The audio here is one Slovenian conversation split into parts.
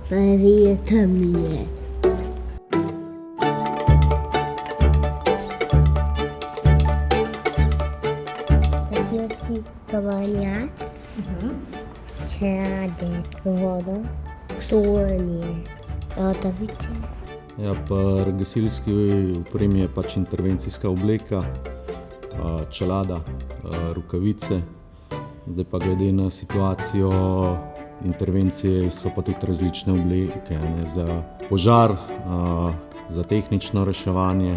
Verjeta mi je. Začetki tovornjak, čelade, vodo, tonje, rotavice. Ja, pri gasilski opremi je pač intervencijska obleka, čelada, rokavice. Zdaj pa glede na situacijo intervencije so pa tudi različne obleke, ne, za požar, za tehnično reševanje,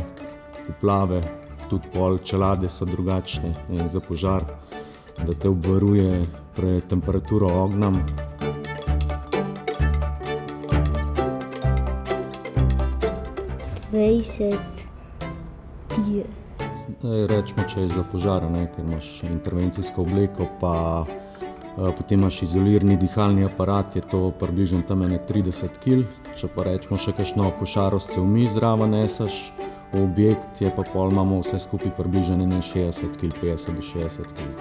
poplave, tudi pol čelade so drugačne, ne, za požar, da te obvaruje pred temperaturo ognja. 20 tir. Rečemo, če je za požar, ne, ker imaš intervencijsko obleko, pa potem imaš izolirani dihalni aparat, je to približno tam 30 kg. Če pa rečemo še kakšno košaro s cevmi zraven neseš v objekt, je pa pol imamo vse skupaj približno 60 kg, 50 do 60 kg.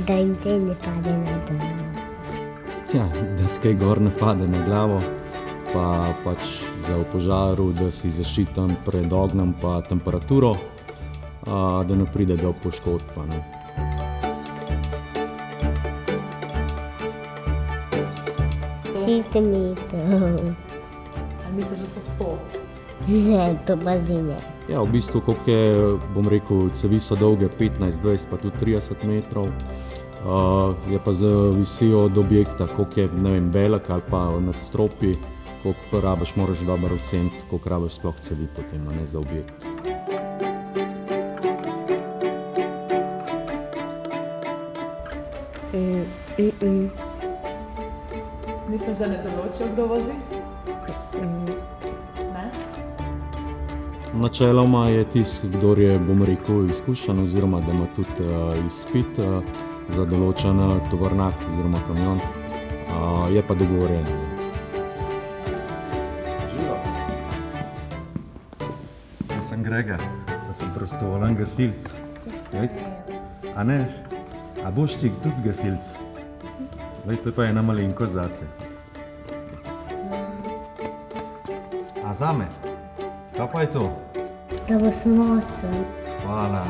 Da jim te ne pade na glavo. Ja, da ti kaj gor ne pade na glavo, pa pač za v požaru, da si zaščiten pred ognjem pa temperaturo, da ne pride do poškodb, ne. Metrov. Ali misliš, da so 100? Ne, to pa zdaj ne. Ja, v bistvu, koliko je, bom rekel, cevi so dolge 15, 20 pa tudi 30 metrov. Je pa zavisi od objekta, koliko je, ne vem, velik ali pa nadstropji, koliko rabiš, moraš dobro oceniti, koliko rabiš sploh cevi potem, a ne, za objekt. Misliš, da ne določijo, kdo vozi? Ne? Načeloma je tisti, kdor je, bom rekel, izkušen oziroma da ima tudi izpit za določen tovornjak oziroma kamion, je pa dogovorjen. Živo. Jaz sem Grega, da sem prostovoljen gasilec. A ne? A boš ti tudi gasilec? To je pa ena malenkost zate. A zame? Kaj pa je to? Da bo smocen. Hvala.